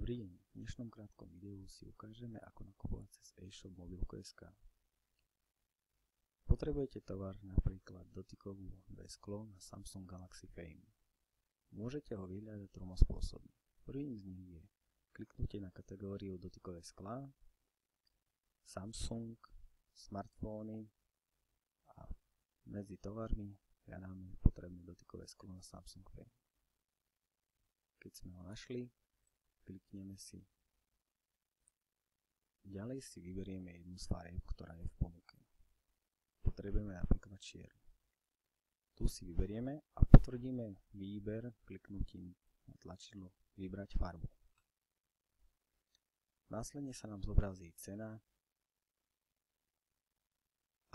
Dobrý deň, v dnešnom krátkom videu si ukážeme, ako nakupovať cez e-shop mobilko.sk. Potrebujete tovar, napríklad dotykovú sklo na Samsung Galaxy Fame. Môžete ho vyhľadať troma spôsobmi. Prvým z nich je kliknutie na kategóriu dotykové sklá, Samsung, smartfóny a medzi tovarmi hľadáme potrebné dotykové sklo na Samsung Fame. Keď sme ho našli, klikneme si. Ďalej si vyberieme jednu z farieb, ktorá je v ponuke. Potrebujeme napríklad čiernu. Tu si vyberieme a potvrdíme výber kliknutím na tlačidlo Vybrať farbu. Následne sa nám zobrazí cena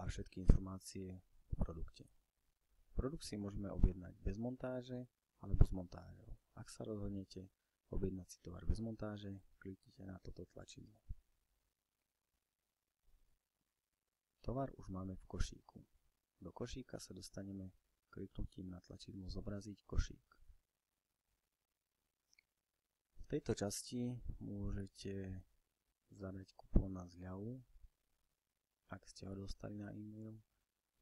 a všetky informácie o produkte. Produkt si môžeme objednať bez montáže alebo s montážou. Ak sa rozhodnete objednať si tovar bez montáže, kliknite na toto tlačidlo. Tovar už máme v košíku. Do košíka sa dostaneme kliknutím na tlačidlo Zobraziť košík. V tejto časti môžete zadať kupón na zľavu, ak ste ho dostali na e-mail,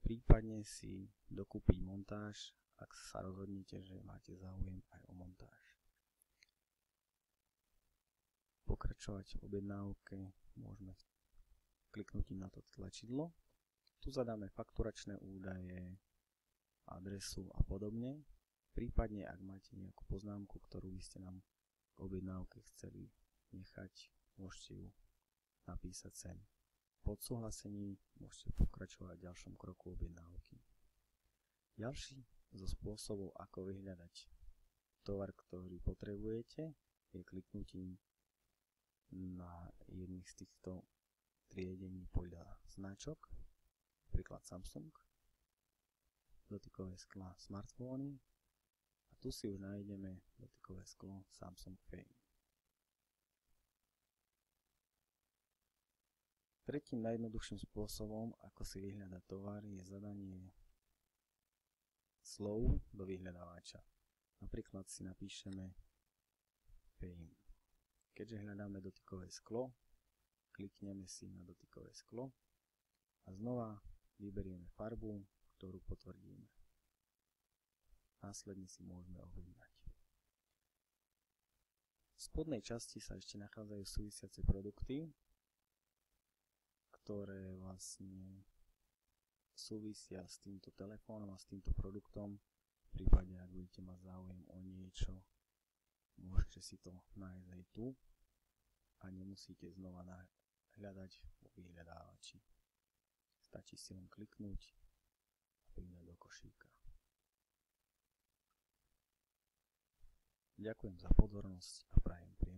prípadne si dokúpiť montáž, ak sa rozhodnete, že máte záujem aj o montáž. Pokračovať v objednávke môžeme kliknutím na to tlačidlo. Tu zadáme fakturačné údaje, adresu a podobne. Prípadne, ak máte nejakú poznámku, ktorú by ste nám k objednávke chceli nechať, môžete ju napísať sem. Po odsúhlasení môžete pokračovať v ďalšom kroku objednávky. Ďalší zo spôsobov, ako vyhľadať tovar, ktorý potrebujete, je kliknutím na jedných z týchto triedení podľa značok, napríklad Samsung, dotykové sklá smartfóny a tu si už nájdeme dotykové sklo Samsung Fame. Tretím najjednoduchším spôsobom, ako si vyhľadať tovar, je zadanie slov do vyhľadávača. Napríklad si napíšeme Fame. Keďže hľadáme dotykové sklo, klikneme si na dotykové sklo a znova vyberieme farbu, ktorú potvrdíme. Následne si môžeme objednať. V spodnej časti sa ešte nachádzajú súvisiace produkty, ktoré vlastne súvisia s týmto telefónom a s týmto produktom. V prípade, ak budete mať záujem o niečo, môžete si to nájsť aj tu a nemusíte znova hľadať vo vyhľadávači. Stačí si len kliknúť a pridať do košíka. Ďakujem za pozornosť a prajem príjemný deň.